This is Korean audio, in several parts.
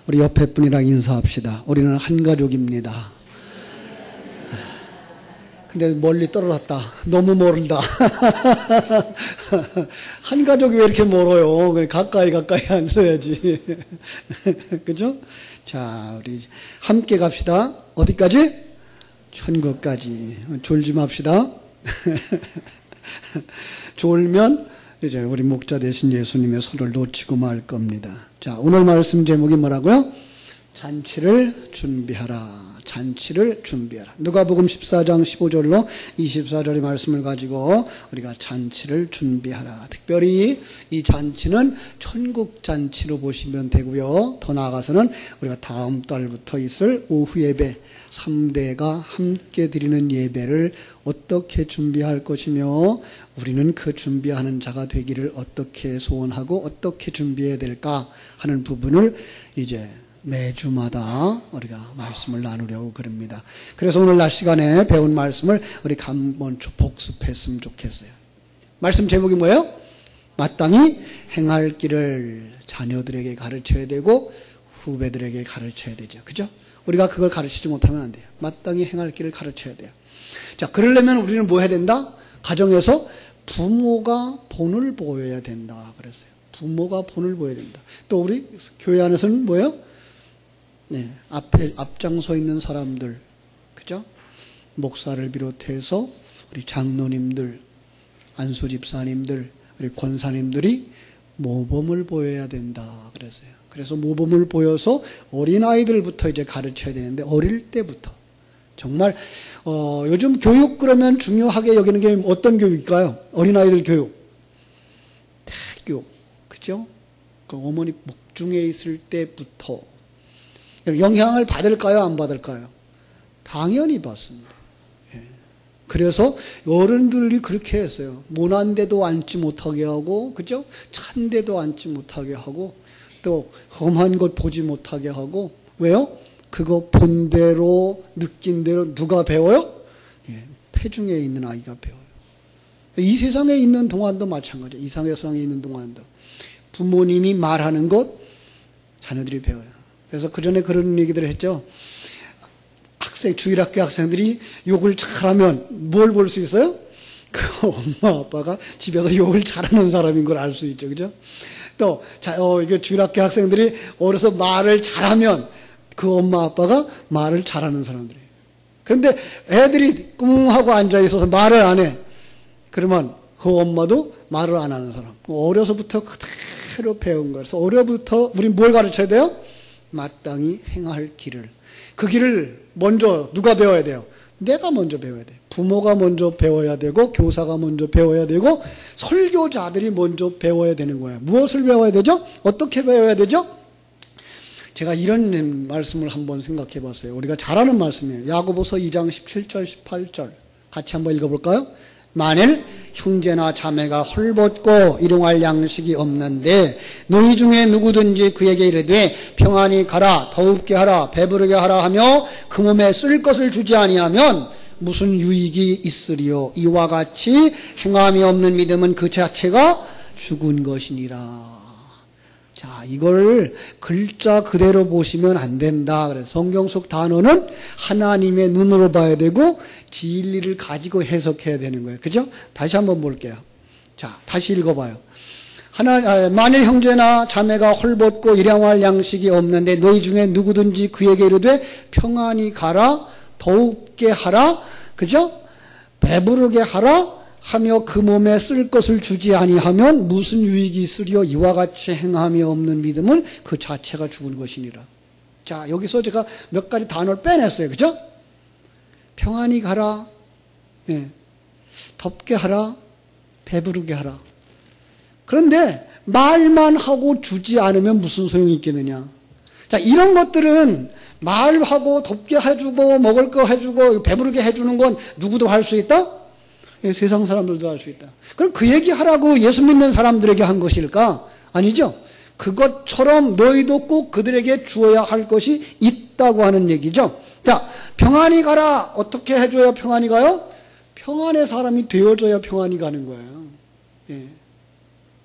우리 옆에 분이랑 인사합시다. 우리는 한 가족입니다. 근데 멀리 떨어졌다. 너무 멀다. 한 가족이 왜 이렇게 멀어요? 가까이 앉아야지. 그죠? 자, 우리 함께 갑시다. 어디까지? 천국까지. 졸지 맙시다. 졸면 이제 우리 목자 되신 예수님의 손을 놓치고 말 겁니다. 자, 오늘 말씀 제목이 뭐라고요? 잔치를 준비하라. 잔치를 준비하라. 누가복음 14장 15절로 24절의 말씀을 가지고 우리가 잔치를 준비하라. 특별히 이 잔치는 천국 잔치로 보시면 되고요. 더 나아가서는 우리가 다음 달부터 있을 오후 예배 3대가 함께 드리는 예배를 어떻게 준비할 것이며 우리는 그 준비하는 자가 되기를 어떻게 소원하고 어떻게 준비해야 될까 하는 부분을 이제 매주마다 우리가 말씀을 나누려고 그럽니다. 그래서 오늘 낮 시간에 배운 말씀을 우리 한번 복습했으면 좋겠어요. 말씀 제목이 뭐예요? 마땅히 행할 길을 자녀들에게 가르쳐야 되고 후배들에게 가르쳐야 되죠. 그죠? 우리가 그걸 가르치지 못하면 안 돼요. 마땅히 행할 길을 가르쳐야 돼요. 자, 그러려면 우리는 뭐 해야 된다? 가정에서 부모가 본을 보여야 된다 그랬어요. 부모가 본을 보여야 된다. 또 우리 교회 안에서는 뭐예요? 네, 앞장서 있는 사람들, 그죠? 목사를 비롯해서 우리 장로님들, 안수 집사님들, 우리 권사님들이 모범을 보여야 된다 그랬어요. 그래서 모범을 보여서 어린아이들부터 이제 가르쳐야 되는데 어릴 때부터 정말 요즘 교육 그러면 중요하게 여기는 게 어떤 교육일까요? 어린아이들 교육, 태교, 그죠? 그 어머니 목중에 있을 때부터 영향을 받을까요? 안 받을까요? 당연히 받습니다. 예. 그래서 어른들이 그렇게 했어요. 모난데도 앉지 못하게 하고, 그죠? 찬데도 앉지 못하게 하고, 또 험한 것 보지 못하게 하고, 왜요? 그거 본 대로, 느낀 대로 누가 배워요? 예. 태중에 있는 아이가 배워요. 이 세상에 있는 동안도 마찬가지예요. 이 세상에 있는 동안도. 부모님이 말하는 것, 자녀들이 배워요. 그래서 그 전에 그런 얘기들을 했죠. 주일학교 학생들이 욕을 잘하면 뭘 볼 수 있어요? 그 엄마 아빠가 집에서 욕을 잘하는 사람인 걸 알 수 있죠. 그죠? 또, 이게 주일학교 학생들이 어려서 말을 잘하면 그 엄마 아빠가 말을 잘하는 사람들이에요. 그런데 애들이 꿍하고 앉아있어서 말을 안 해. 그러면 그 엄마도 말을 안 하는 사람. 어려서부터 그대로 배운 거예요. 그래서 어려부터 우리 뭘 가르쳐야 돼요? 마땅히 행할 길을. 그 길을 먼저 누가 배워야 돼요? 내가 먼저 배워야 돼요. 부모가 먼저 배워야 되고 교사가 먼저 배워야 되고 설교자들이 먼저 배워야 되는 거예요. 무엇을 배워야 되죠? 어떻게 배워야 되죠? 제가 이런 말씀을 한번 생각해 봤어요. 우리가 잘 아는 말씀이에요. 야고보서 2장 17절 18절 같이 한번 읽어볼까요? 만일 형제나 자매가 헐벗고 일용할 양식이 없는데 너희 중에 누구든지 그에게 이르되 평안히 가라 더웁게 하라 배부르게 하라 하며 그 몸에 쓸 것을 주지 아니하면 무슨 유익이 있으리요. 이와 같이 행함이 없는 믿음은 그 자체가 죽은 것이니라. 자, 이걸 글자 그대로 보시면 안 된다. 그래서 성경 속 단어는 하나님의 눈으로 봐야 되고 진리를 가지고 해석해야 되는 거예요. 그죠? 다시 한번 볼게요. 자, 다시 읽어봐요. 만일 형제나 자매가 헐벗고 일용할 양식이 없는데 너희 중에 누구든지 그에게 이르되 평안히 가라 더웁게 하라 그죠? 배부르게 하라 하며 그 몸에 쓸 것을 주지 아니하면 무슨 유익이 있으리요. 이와 같이 행함이 없는 믿음은 그 자체가 죽은 것이니라. 자, 여기서 제가 몇 가지 단어를 빼냈어요. 그죠? 평안히 가라, 예. 덥게 하라, 배부르게 하라. 그런데 말만 하고 주지 않으면 무슨 소용이 있겠느냐. 자, 이런 것들은 말하고 덥게 해주고 먹을 거 해주고 배부르게 해주는 건 누구도 할 수 있다? 예, 세상 사람들도 할 수 있다. 그럼 그 얘기 하라고 예수 믿는 사람들에게 한 것일까? 아니죠. 그것처럼 너희도 꼭 그들에게 주어야 할 것이 있다고 하는 얘기죠. 자, 평안히 가라. 어떻게 해줘야 평안히 가요? 평안의 사람이 되어줘야 평안히 가는 거예요. 예.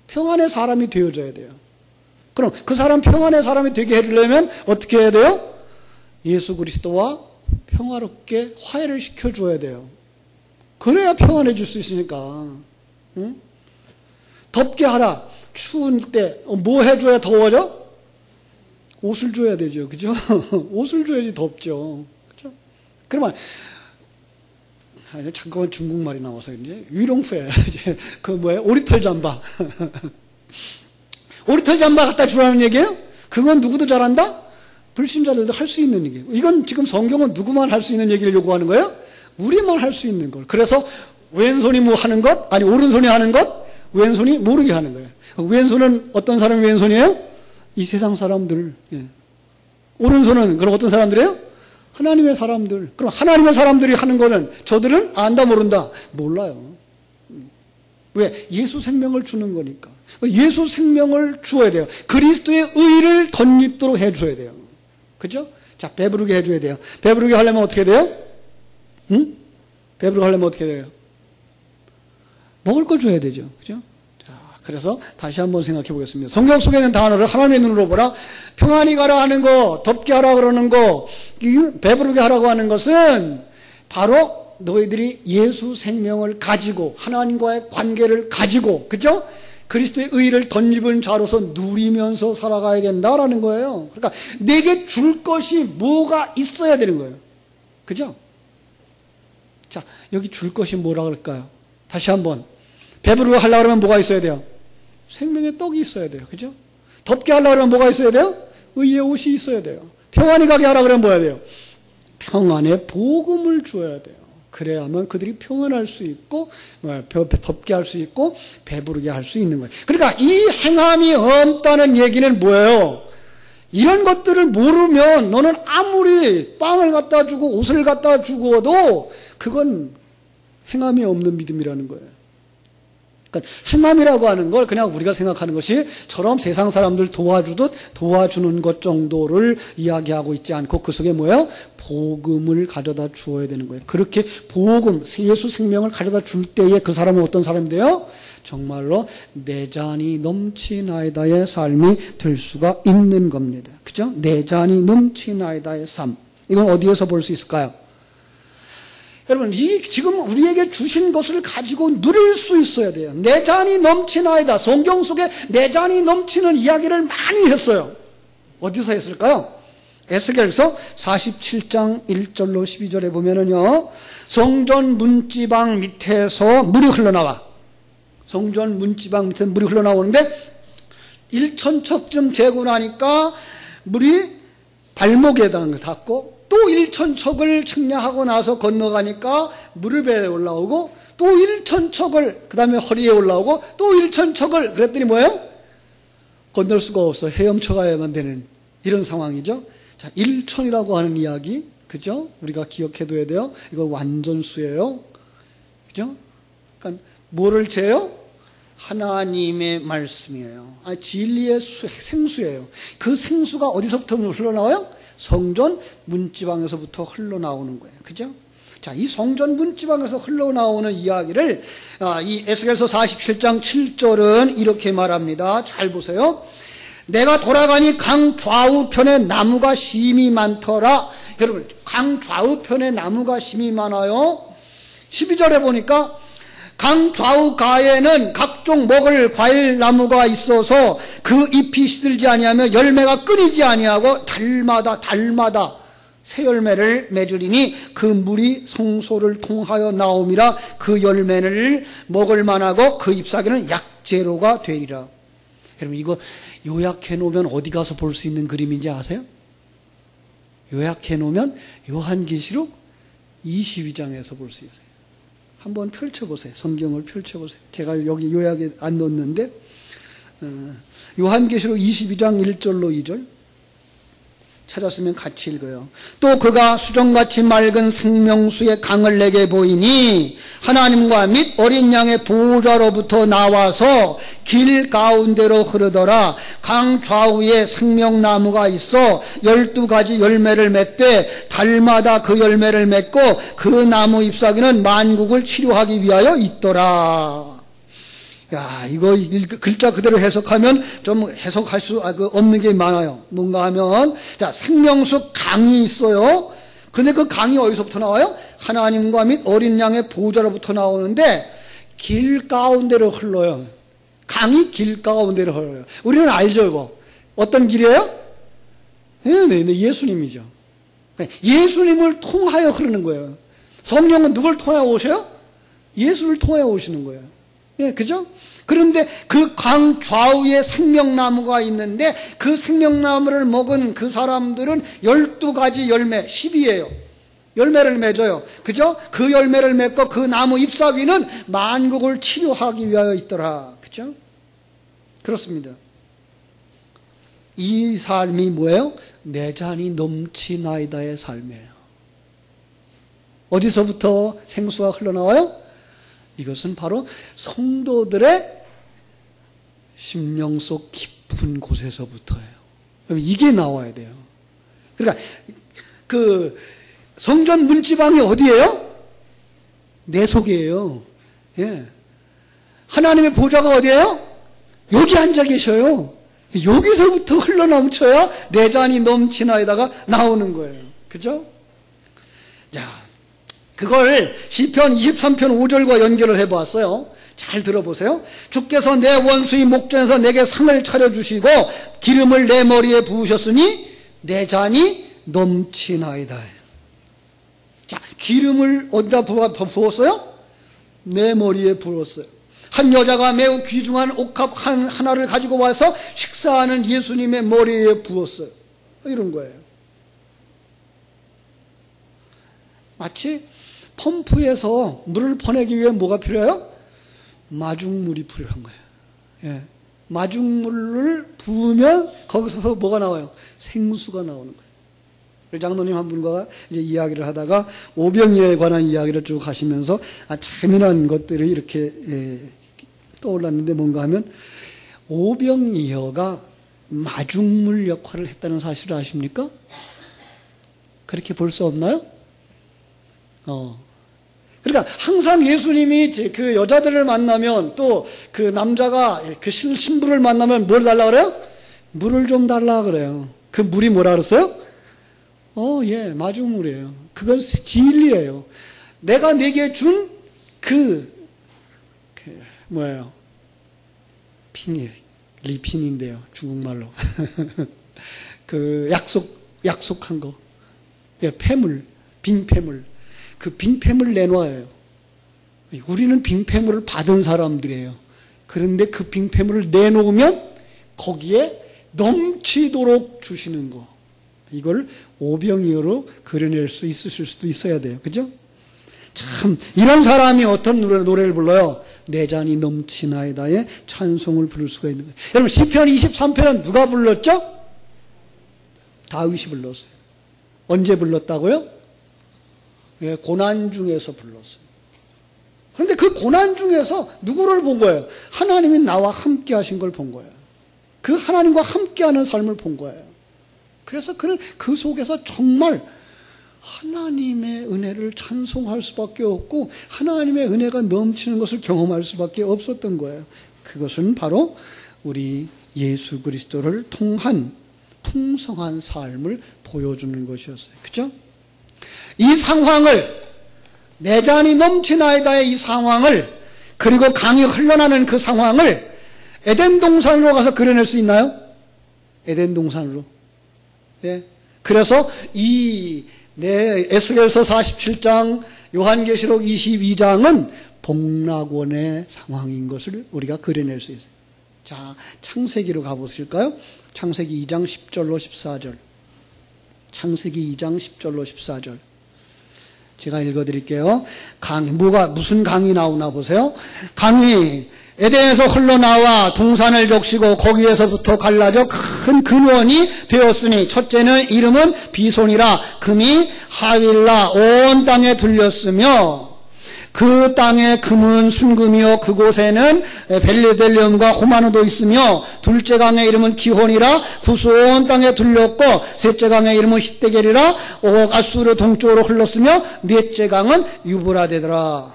평안의 사람이 되어줘야 돼요. 그럼 그 사람 평안의 사람이 되게 해주려면 어떻게 해야 돼요? 예수 그리스도와 평화롭게 화해를 시켜줘야 돼요. 그래야 평안해질 수 있으니까. 응? 덥게 하라. 추운 때 뭐 해줘야 더워져? 옷을 줘야 되죠. 그죠? 옷을 줘야지 덥죠. 그죠? 그러면 잠깐만 중국말이 나와서 이제 위롱페 그 뭐예요? 오리털 잠바. 오리털 잠바 갖다 주라는 얘기예요? 그건 누구도 잘한다? 불신자들도 할 수 있는 얘기예요. 이건 지금 성경은 누구만 할 수 있는 얘기를 요구하는 거예요? 우리만 할 수 있는 걸. 그래서 왼손이 뭐 하는 것? 아니 오른손이 하는 것? 왼손이 모르게 하는 거예요. 왼손은 어떤 사람이 왼손이에요? 이 세상 사람들. 예. 오른손은 그럼 어떤 사람들이에요? 하나님의 사람들. 그럼 하나님의 사람들이 하는 거는 저들은 안다 모른다? 몰라요. 왜? 예수 생명을 주는 거니까. 예수 생명을 주어야 돼요. 그리스도의 의를 덧입도록 해줘야 돼요. 그죠? 자, 배부르게 해줘야 돼요. 배부르게 하려면 어떻게 돼요? 응? 배부르게 하려면 어떻게 돼요? 먹을 걸 줘야 되죠. 그죠? 자, 그래서 다시 한번 생각해 보겠습니다. 성경 속에 있는 단어를 하나님의 눈으로 보라. 평안히 가라 하는 거, 덥게 하라 그러는 거, 배부르게 하라고 하는 것은 바로 너희들이 예수 생명을 가지고 하나님과의 관계를 가지고, 그죠? 그리스도의 의를 덧입은 자로서 누리면서 살아가야 된다라는 거예요. 그러니까 내게 줄 것이 뭐가 있어야 되는 거예요. 그죠? 자, 여기 줄 것이 뭐라 그럴까요? 다시 한번. 배부르게 하려고 그러면 뭐가 있어야 돼요? 생명의 떡이 있어야 돼요. 그죠? 덥게 하려고 그러면 뭐가 있어야 돼요? 의의 옷이 있어야 돼요. 평안히 가게 하려고 그러면 뭐야 돼요? 평안의 복음을 주어야 돼요. 그래야만 그들이 평안할 수 있고 덥게 할 수 있고 배부르게 할 수 있는 거예요. 그러니까 이 행함이 없다는 얘기는 뭐예요? 이런 것들을 모르면 너는 아무리 빵을 갖다 주고 옷을 갖다 주고도 그건 행함이 없는 믿음이라는 거예요. 그러니까 행함이라고 하는 걸 그냥 우리가 생각하는 것이 저럼 세상 사람들 도와주듯 도와주는 것 정도를 이야기하고 있지 않고 그 속에 뭐예요? 복음을 가져다 주어야 되는 거예요. 그렇게 복음, 예수 생명을 가져다 줄 때에 그 사람은 어떤 사람이 돼요? 정말로 내 잔이 넘치나이다의 삶이 될 수가 있는 겁니다. 그죠? 내 잔이 넘치나이다의 삶. 이건 어디에서 볼 수 있을까요? 여러분, 지금 우리에게 주신 것을 가지고 누릴 수 있어야 돼요. 내 잔이 넘치나이다. 성경 속에 내 잔이 넘치는 이야기를 많이 했어요. 어디서 했을까요? 에스겔서 47장 1절로 12절에 보면은요, 성전 문지방 밑에서 물이 흘러나와. 성전 문지방 밑에서 물이 흘러나오는데 1,000척쯤 재고 나니까 물이 발목에 닿고 또 1,000척을 측량하고 나서 건너가니까 무릎에 올라오고 또 1,000척을 그 다음에 허리에 올라오고 또 1,000척을 그랬더니 뭐예요? 건널 수가 없어. 헤엄쳐 가야만 되는 이런 상황이죠. 자, 1,000이라고 하는 이야기, 그죠? 우리가 기억해둬야 돼요. 이거 완전수예요. 그죠? 그러니까 뭐를 재요? 하나님의 말씀이에요. 진리의 생수예요. 그 생수가 어디서부터 흘러나와요? 성전 문지방에서부터 흘러나오는 거예요. 그죠? 자, 이 성전 문지방에서 흘러나오는 이야기를 이 에스겔서 47장 7절은 이렇게 말합니다. 잘 보세요. 내가 돌아가니 강 좌우편에 나무가 심이 많더라. 여러분, 강 좌우편에 나무가 심이 많아요. 12절에 보니까 강 좌우 가에는 각종 먹을 과일 나무가 있어서 그 잎이 시들지 아니하며 열매가 끊이지 아니하고 달마다 새 열매를 맺으리니 그 물이 성소를 통하여 나옴이라. 그 열매를 먹을 만하고 그 잎사귀는 약재로가 되리라. 여러분, 이거 요약해 놓으면 어디 가서 볼 수 있는 그림인지 아세요? 요약해 놓으면 요한계시록 22장에서 볼 수 있어요. 한번 펼쳐보세요. 성경을 펼쳐보세요. 제가 여기 요약에 안 넣었는데 요한계시록 22장 1절로 2절 찾았으면 같이 읽어요. 또 그가 수정같이 맑은 생명수의 강을 내게 보이니 하나님과 및 어린 양의 보호자로부터 나와서 길 가운데로 흐르더라. 강 좌우에 생명나무가 있어 12가지 열매를 맺되 달마다 그 열매를 맺고 그 나무 잎사귀는 만국을 치료하기 위하여 있더라. 야, 이거 글자 그대로 해석하면 좀 해석할 수 없는 게 많아요. 뭔가 하면, 자, 생명수 강이 있어요. 그런데 그 강이 어디서부터 나와요? 하나님과 및 어린 양의 보좌로부터 나오는데, 길 가운데로 흘러요. 강이 길 가운데로 흘러요. 우리는 알죠, 이거. 어떤 길이에요? 네, 예수님이죠. 예수님을 통하여 흐르는 거예요. 성령은 누굴 통하여 오셔요? 예수를 통하여 오시는 거예요. 예, 그죠? 그런데 그 강 좌우에 생명나무가 있는데 그 생명나무를 먹은 그 사람들은 12가지 열매, 10이에요. 열매를 맺어요. 그죠? 그 열매를 맺고 그 나무 잎사귀는 만국을 치료하기 위하여 있더라. 그죠? 그렇습니다. 이 삶이 뭐예요? 내 잔이 넘치나이다의 삶이에요. 어디서부터 생수가 흘러나와요? 이것은 바로 성도들의 심령 속 깊은 곳에서부터예요. 이게 나와야 돼요. 그러니까 그 성전 문지방이 어디예요? 내 속이에요. 예. 하나님의 보좌가 어디예요? 여기 앉아 계셔요. 여기서부터 흘러넘쳐야 내 잔이 넘치나에다가 나오는 거예요. 그죠? 야, 그걸 시편 23편 5절과 연결을 해보았어요. 잘 들어보세요. 주께서 내 원수의 목전에서 내게 상을 차려주시고 기름을 내 머리에 부으셨으니 내 잔이 넘치나이다. 자, 기름을 어디다 부었어요? 내 머리에 부었어요. 한 여자가 매우 귀중한 옥합 하나를 가지고 와서 식사하는 예수님의 머리에 부었어요. 이런 거예요. 마치 펌프에서 물을 퍼내기 위해 뭐가 필요해요? 마중물이 필요한 거예요. 예. 마중물을 부으면 거기서 뭐가 나와요? 생수가 나오는 거예요. 장로님 한 분과 이제 이야기를 하다가 오병이어에 관한 이야기를 쭉 하시면서 재미난 것들이 이렇게 떠올랐는데 뭔가 하면 오병이어가 마중물 역할을 했다는 사실을 아십니까? 그렇게 볼 수 없나요? 그러니까 항상 예수님이 그 여자들을 만나면 또 그 남자가 그 신부를 만나면 뭘 달라 그래요? 물을 좀 달라 그래요. 그 물이 뭐라 그랬어요? 예, 마중물이에요. 그건 진리예요. 내가 내게 준 뭐예요? 리핀인데요. 중국말로. 그 약속한 거. 예, 폐물, 빙폐물. 그 빙폐물 내놔요. 우리는 빙폐물을 받은 사람들이에요. 그런데 그 빙폐물을 내놓으면 거기에 넘치도록 주시는 거. 이걸 오병이어로 그려낼 수 있으실 수도 있어야 돼요. 그죠? 참, 이런 사람이 어떤 노래를 불러요? 내 잔이 넘치나이다의 찬송을 부를 수가 있는 거예요. 여러분, 시편 23편은 누가 불렀죠? 다윗이 불렀어요. 언제 불렀다고요? 예, 고난 중에서 불렀어요. 그런데 그 고난 중에서 누구를 본 거예요? 하나님이 나와 함께 하신 걸 본 거예요. 그 하나님과 함께 하는 삶을 본 거예요. 그래서 그는 그 속에서 정말 하나님의 은혜를 찬송할 수밖에 없고 하나님의 은혜가 넘치는 것을 경험할 수밖에 없었던 거예요. 그것은 바로 우리 예수 그리스도를 통한 풍성한 삶을 보여주는 것이었어요. 그죠? 이 상황을, 내 잔이 넘치나이다의 이 상황을, 그리고 강이 흘러나는 그 상황을 에덴 동산으로 가서 그려낼 수 있나요? 에덴 동산으로. 예. 그래서 에스겔서 47장, 요한계시록 22장은 복락원의 상황인 것을 우리가 그려낼 수 있어요. 자, 창세기로 가보실까요? 창세기 2장 10절로 14절. 창세기 2장 10절로 14절. 제가 읽어드릴게요. 무슨 강이 나오나 보세요. 강이 에덴에서 흘러나와 동산을 적시고 거기에서부터 갈라져 큰 근원이 되었으니 첫째는 이름은 비손이라 금이 하윌라 온 땅에 들렸으며 그 땅의 금은 순금이요 그곳에는 벨레델리움과 호마노도 있으며 둘째 강의 이름은 기혼이라 구스 온 땅에 들렸고 셋째 강의 이름은 히데겔이라 아수르 동쪽으로 흘렀으며 넷째 강은 유브라데더라.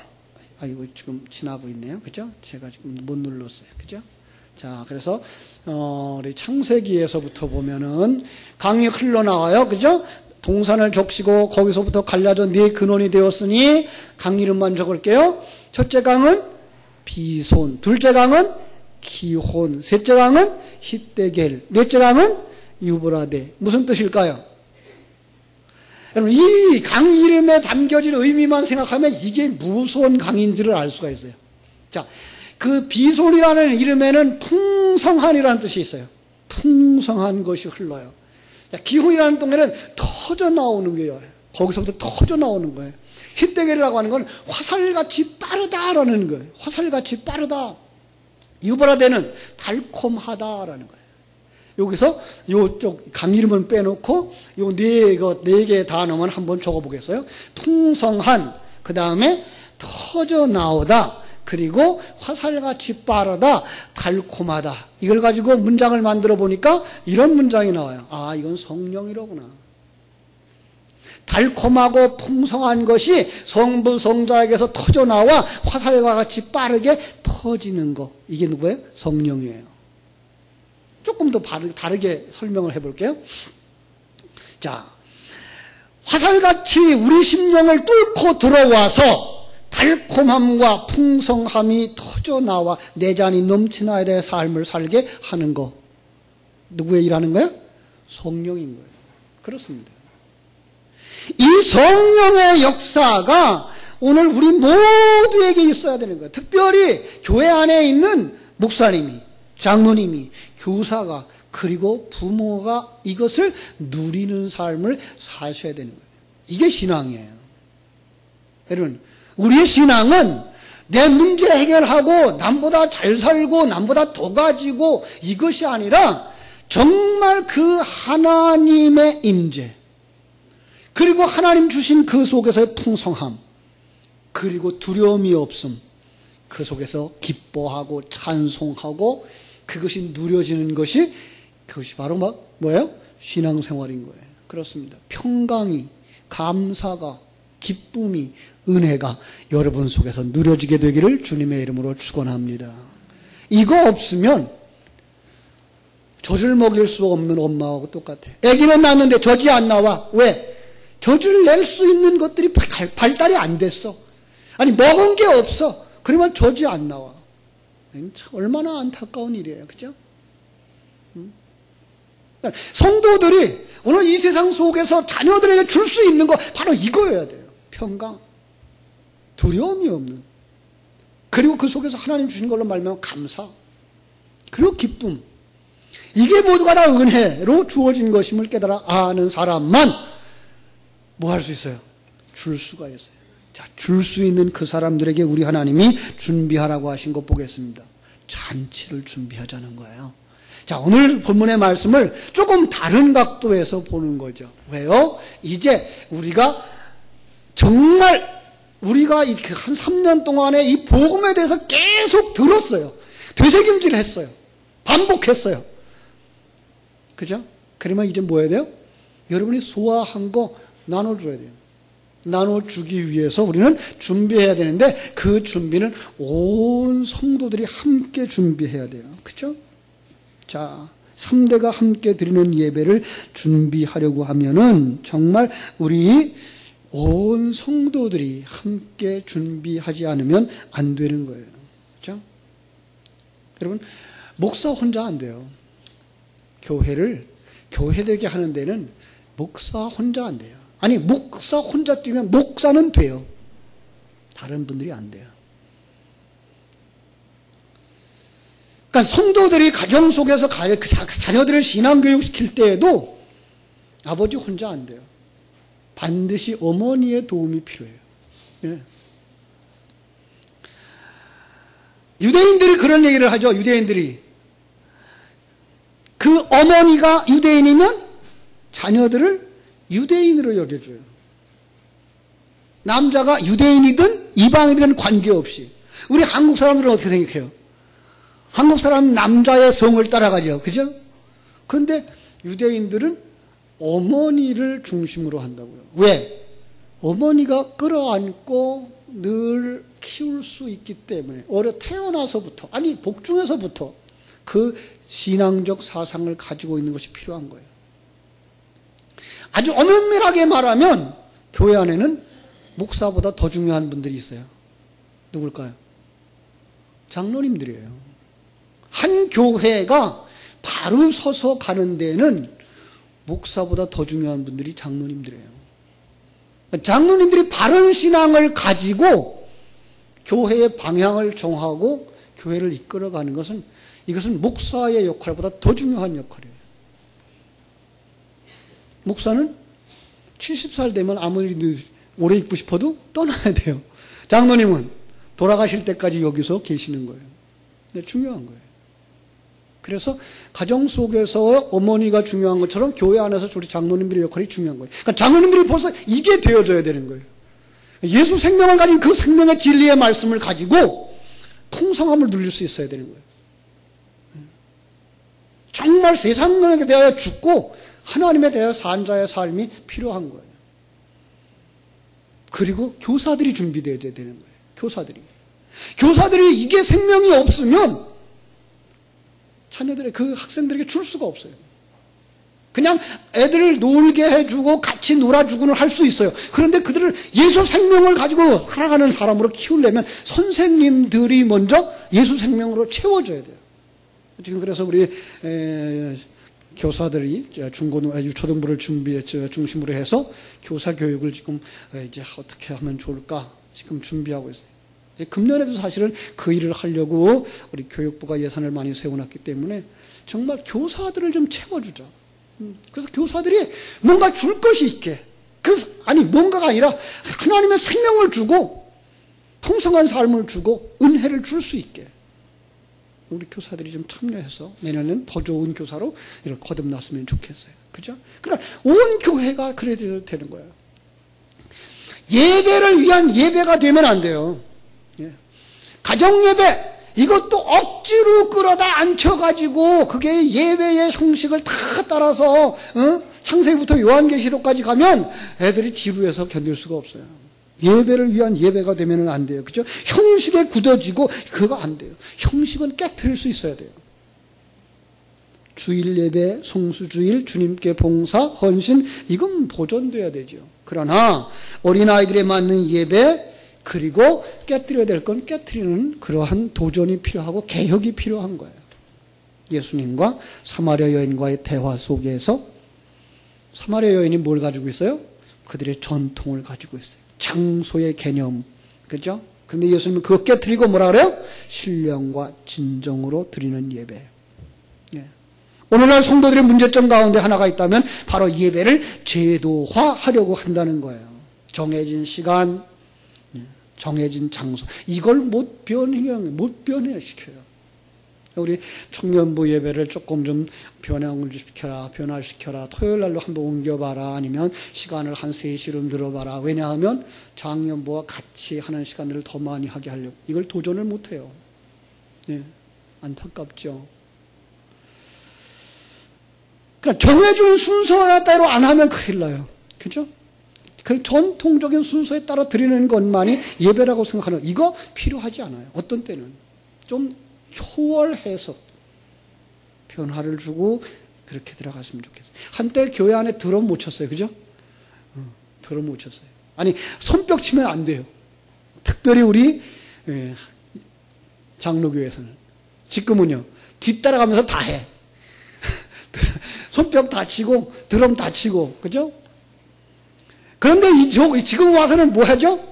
이거 지금 지나고 있네요. 그죠? 제가 지금 못 눌렀어요. 그죠? 자, 그래서, 우리 창세기에서부터 보면은 강이 흘러나와요. 그죠? 동산을 적시고 거기서부터 갈라져 네 근원이 되었으니 강 이름만 적을게요. 첫째 강은 비손, 둘째 강은 기혼, 셋째 강은 히데겔, 넷째 강은 유브라데. 무슨 뜻일까요? 여러분, 이 강 이름에 담겨진 의미만 생각하면 이게 무슨 강인지를 알 수가 있어요. 자, 그 비손이라는 이름에는 풍성한이라는 뜻이 있어요. 풍성한 것이 흘러요. 자, 기혼이라는 동네는 터져 나오는 거예요. 거기서부터 터져 나오는 거예요. 히데겔이라고 하는 건 화살같이 빠르다라는 거예요. 화살같이 빠르다. 유브라데는 달콤하다라는 거예요. 여기서 요쪽 강 이름은 빼놓고 요 네 개의 단어만 한번 적어보겠어요. 풍성한, 그 다음에 터져 나오다, 그리고 화살같이 빠르다, 달콤하다. 이걸 가지고 문장을 만들어 보니까 이런 문장이 나와요. 아, 이건 성령이로구나. 달콤하고 풍성한 것이 성부 성자에게서 터져 나와 화살과 같이 빠르게 퍼지는 것. 이게 누구예요? 성령이에요. 조금 더 다르게 설명을 해볼게요. 자, 화살같이 우리 심령을 뚫고 들어와서 달콤함과 풍성함이 터져나와 내 잔이 넘치나야 될 삶을 살게 하는 거. 누구의 일하는 거예요? 성령인 거예요. 그렇습니다. 이 성령의 역사가 오늘 우리 모두에게 있어야 되는 거예요. 특별히 교회 안에 있는 목사님이, 장로님이, 교사가, 그리고 부모가 이것을 누리는 삶을 사셔야 되는 거예요. 이게 신앙이에요. 여러분, 우리의 신앙은 내 문제 해결하고 남보다 잘 살고 남보다 더 가지고 이것이 아니라 정말 그 하나님의 임재, 그리고 하나님 주신 그 속에서의 풍성함, 그리고 두려움이 없음, 그 속에서 기뻐하고 찬송하고 그것이 누려지는 것이, 그것이 바로 뭐예요? 신앙생활인 거예요. 그렇습니다. 평강이, 감사가, 기쁨이, 은혜가 여러분 속에서 누려지게 되기를 주님의 이름으로 축원합니다. 이거 없으면 젖을 먹일 수 없는 엄마하고 똑같아. 아기는 낳았는데 젖이 안 나와. 왜? 젖을 낼 수 있는 것들이 발달이 안 됐어. 아니, 먹은 게 없어. 그러면 젖이 안 나와. 얼마나 안타까운 일이에요. 그죠? 성도들이 오늘 이 세상 속에서 자녀들에게 줄 수 있는 거 바로 이거여야 돼요. 평강, 두려움이 없는, 그리고 그 속에서 하나님 주신 걸로 말미암아 감사, 그리고 기쁨. 이게 모두가 다 은혜로 주어진 것임을 깨달아 아는 사람만 뭐 할 수 있어요? 줄 수가 있어요. 자, 줄 수 있는 그 사람들에게 우리 하나님이 준비하라고 하신 것 보겠습니다. 잔치를 준비하자는 거예요. 자, 오늘 본문의 말씀을 조금 다른 각도에서 보는 거죠. 왜요? 이제 우리가 정말 우리가 한 3년 동안에 이 복음에 대해서 계속 들었어요. 되새김질 했어요. 반복했어요. 그죠? 그러면 이제 뭐 해야 돼요? 여러분이 소화한 거 나눠줘야 돼요. 나눠주기 위해서 우리는 준비해야 되는데 그 준비는 온 성도들이 함께 준비해야 돼요. 그죠? 자, 3대가 함께 드리는 예배를 준비하려고 하면은 정말 우리 온 성도들이 함께 준비하지 않으면 안 되는 거예요. 그죠? 여러분, 목사 혼자 안 돼요. 교회 되게 하는 데는 목사 혼자 안 돼요. 아니, 목사 혼자 뛰면 목사는 돼요. 다른 분들이 안 돼요. 그러니까 성도들이 가정 속에서 자녀들을 신앙교육 시킬 때에도 아버지 혼자 안 돼요. 반드시 어머니의 도움이 필요해요. 네. 유대인들이 그런 얘기를 하죠. 유대인들이. 그 어머니가 유대인이면 자녀들을 유대인으로 여겨줘요. 남자가 유대인이든 이방인이든 관계없이. 우리 한국 사람들은 어떻게 생각해요? 한국 사람은 남자의 성을 따라가죠. 그죠? 그런데 유대인들은 어머니를 중심으로 한다고요. 왜? 어머니가 끌어안고 늘 키울 수 있기 때문에 태어나서부터, 아니 복중에서부터 그 신앙적 사상을 가지고 있는 것이 필요한 거예요. 아주 엄밀하게 말하면 교회 안에는 목사보다 더 중요한 분들이 있어요. 누굴까요? 장로님들이에요. 한 교회가 바로 서서 가는 데는 목사보다 더 중요한 분들이 장로님들이에요. 장로님들이 바른 신앙을 가지고 교회의 방향을 정하고 교회를 이끌어가는 것은, 이것은 목사의 역할보다 더 중요한 역할이에요. 목사는 70살 되면 아무리 오래 있고 싶어도 떠나야 돼요. 장로님은 돌아가실 때까지 여기서 계시는 거예요. 네, 중요한 거예요. 그래서 가정 속에서 어머니가 중요한 것처럼 교회 안에서 우리 장로님들의 역할이 중요한 거예요. 그러니까 장로님들이 벌써 이게 되어져야 되는 거예요. 예수 생명을 가진 그 생명의 진리의 말씀을 가지고 풍성함을 누릴 수 있어야 되는 거예요. 정말 세상에 대하여 죽고 하나님에 대하여 산 자의 삶이 필요한 거예요. 그리고 교사들이 준비되어야 되는 거예요. 교사들이 이게 생명이 없으면 자녀들의 그 학생들에게 줄 수가 없어요. 그냥 애들을 놀게 해주고 같이 놀아주고는 할 수 있어요. 그런데 그들을 예수 생명을 가지고 살아가는 사람으로 키우려면 선생님들이 먼저 예수 생명으로 채워줘야 돼요. 지금 그래서 우리 교사들이 유초등부를 중심으로 해서 교사 교육을 지금 이제 어떻게 하면 좋을까 지금 준비하고 있어요. 금년에도 사실은 그 일을 하려고 우리 교육부가 예산을 많이 세워놨기 때문에 정말 교사들을 좀 채워주자. 그래서 교사들이 뭔가 줄 것이 있게, 뭔가가 아니라 하나님의 생명을 주고 풍성한 삶을 주고 은혜를 줄 수 있게 우리 교사들이 좀 참여해서 내년에는 더 좋은 교사로 이렇게 거듭났으면 좋겠어요. 그죠? 그러나 온 교회가 그래야 되는 거예요. 예배를 위한 예배가 되면 안 돼요. 가정 예배, 이것도 억지로 끌어다 앉혀가지고 그게 예배의 형식을 다 따라서 창세기부터 요한계시록까지 가면 애들이 지루해서 견딜 수가 없어요. 예배를 위한 예배가 되면 안 돼요. 그죠? 형식에 굳어지고 그거 안 돼요. 형식은 깨트릴 수 있어야 돼요. 주일 예배, 성수주일, 주님께 봉사, 헌신, 이건 보존돼야 되죠. 그러나 어린아이들에 맞는 예배, 그리고 깨트려야 될 건 깨트리는 그러한 도전이 필요하고 개혁이 필요한 거예요. 예수님과 사마리아 여인과의 대화 속에서 사마리아 여인이 뭘 가지고 있어요? 그들의 전통을 가지고 있어요. 장소의 개념. 그죠? 근데 예수님은 그거 깨트리고 뭐라 그래요? 신령과 진정으로 드리는 예배. 예. 오늘날 성도들의 문제점 가운데 하나가 있다면 바로 예배를 제도화하려고 한다는 거예요. 정해진 시간, 정해진 장소, 이걸 못 변화시켜요. 우리 청년부 예배를 조금 좀 변화시켜라. 토요일 날로 한번 옮겨봐라. 아니면 시간을 한 3시로 늘어봐라. 왜냐하면 장년부와 같이 하는 시간들을 더 많이 하게 하려고. 이걸 도전을 못해요. 예, 안타깝죠. 그러니까 정해준 순서에 따로 안 하면 큰일 나요. 그죠? 그 전통적인 순서에 따라 드리는 것만이 예배라고 생각하는, 이거 필요하지 않아요. 어떤 때는 좀 초월해서 변화를 주고 그렇게 들어갔으면 좋겠어요. 한때 교회 안에 드럼 못 쳤어요. 그죠? 드럼 못 쳤어요. 아니, 손뼉 치면 안 돼요. 특별히 우리 장로교회에서는. 지금은요, 뒤따라가면서 다 해. 손뼉 다 치고 드럼 다 치고, 그죠? 그런데 지금 와서는 뭐 하죠?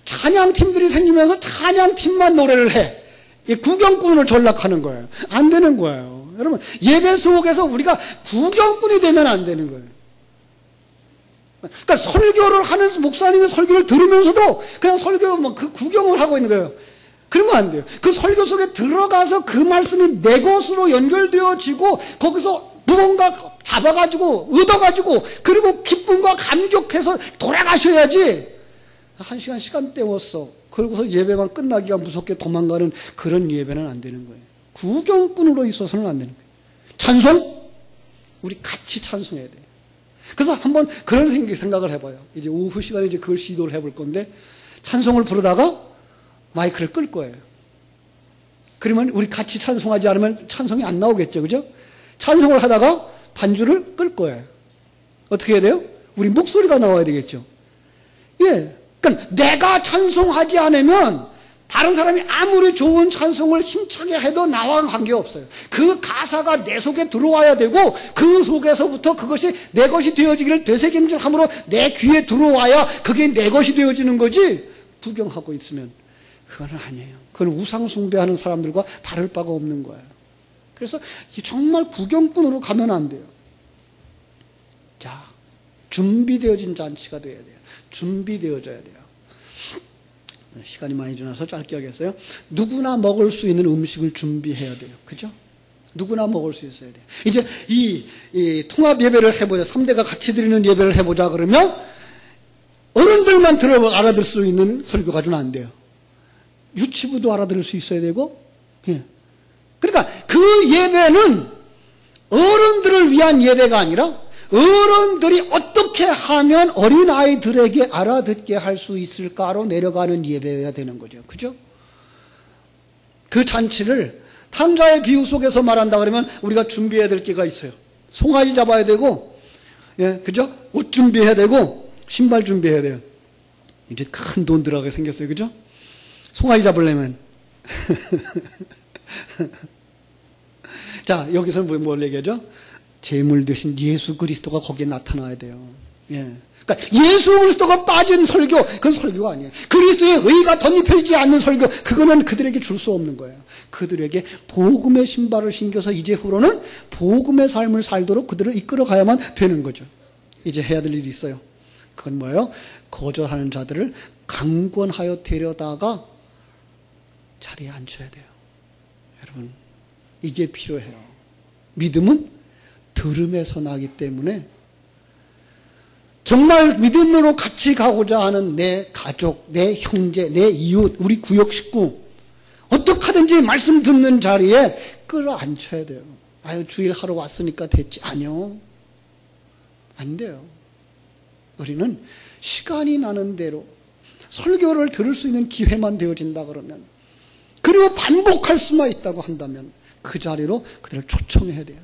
찬양팀들이 생기면서 찬양팀만 노래를 해. 구경꾼을 전락하는 거예요. 안 되는 거예요. 여러분, 예배 속에서 우리가 구경꾼이 되면 안 되는 거예요. 그러니까 설교를 하는 목사님의 설교를 들으면서도 그냥 그 구경을 하고 있는 거예요. 그러면 안 돼요. 그 설교 속에 들어가서 그 말씀이 내 것으로 연결되어지고 거기서 무언가 잡아가지고 얻어가지고 그리고 기쁨과 감격해서 돌아가셔야지. 1시간 시간 때웠어. 그러고서 예배만 끝나기가 무섭게 도망가는 그런 예배는 안 되는 거예요. 구경꾼으로 있어서는 안 되는 거예요. 찬송? 우리 같이 찬송해야 돼요. 그래서 한번 그런 생각을 해봐요. 이제 오후 시간에 이제 그걸 시도를 해볼 건데, 찬송을 부르다가 마이크를 끌 거예요. 그러면 우리 같이 찬송하지 않으면 찬송이 안 나오겠죠. 그죠? 찬송을 하다가 반주를 끌 거예요. 어떻게 해야 돼요? 우리 목소리가 나와야 되겠죠. 예. 그러니까 내가 찬송하지 않으면 다른 사람이 아무리 좋은 찬송을 힘차게 해도 나와 관계없어요. 그 가사가 내 속에 들어와야 되고 그 속에서부터 그것이 내 것이 되어지기를 되새김질함으로 내 귀에 들어와야 그게 내 것이 되어지는 거지. 부경하고 있으면 그건 아니에요. 그건 우상 숭배하는 사람들과 다를 바가 없는 거예요. 그래서 정말 구경꾼으로 가면 안 돼요. 자, 준비되어진 잔치가 돼야 돼요. 준비되어져야 돼요. 시간이 많이 지나서 짧게 하겠어요. 누구나 먹을 수 있는 음식을 준비해야 돼요. 그죠? 누구나 먹을 수 있어야 돼요. 이제 이 통합 예배를 해보자. 3대가 같이 드리는 예배를 해보자 그러면 어른들만 알아들 수 있는 설교 가지고는 안 돼요. 유치부도 알아들을 수 있어야 되고, 예. 그러니까 그 예배는 어른들을 위한 예배가 아니라 어른들이 어떻게 하면 어린아이들에게 알아듣게 할 수 있을까로 내려가는 예배여야 되는 거죠. 그죠? 그 잔치를 탕자의 비유 속에서 말한다 그러면 우리가 준비해야 될 게가 있어요. 송아지 잡아야 되고, 예, 그죠? 옷 준비해야 되고, 신발 준비해야 돼요. 이제 큰 돈 들어가게 생겼어요. 그죠? 송아지 잡으려면. 자, 여기서 뭘 얘기하죠? 제물 대신 예수 그리스도가 거기에 나타나야 돼요. 예. 그러니까 예수 그리스도가 빠진 설교, 그건 설교가 아니에요. 그리스도의 의가 덧입혀지지 않는 설교, 그거는 그들에게 줄 수 없는 거예요. 그들에게 복음의 신발을 신겨서 이제후로는 복음의 삶을 살도록 그들을 이끌어 가야만 되는 거죠. 이제 해야 될 일이 있어요. 그건 뭐예요? 거절하는 자들을 강권하여 데려다가 자리에 앉혀야 돼요. 여러분, 이게 필요해요. 믿음은 들음에서 나기 때문에 정말 믿음으로 같이 가고자 하는 내 가족, 내 형제, 내 이웃, 우리 구역 식구 어떻게 하든지 말씀 듣는 자리에 끌어앉혀야 돼요. 아유, 주일 하러 왔으니까 됐지. 아니요. 안 돼요. 우리는 시간이 나는 대로 설교를 들을 수 있는 기회만 되어진다 그러면, 그리고 반복할 수만 있다고 한다면 그 자리로 그들을 초청해야 돼요.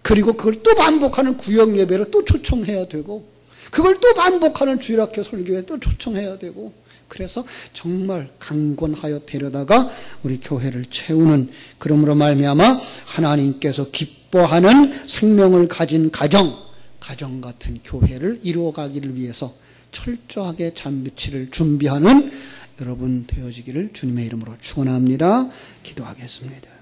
그리고 그걸 또 반복하는 구역 예배로 또 초청해야 되고, 그걸 또 반복하는 주일학교 설교에 또 초청해야 되고, 그래서 정말 강권하여 데려다가 우리 교회를 채우는, 그러므로 말미암아 하나님께서 기뻐하는 생명을 가진 가정 같은 교회를 이루어가기를 위해서 철저하게 잔치를 준비하는 여러분 되어지기를 주님의 이름으로 축원합니다. 기도하겠습니다.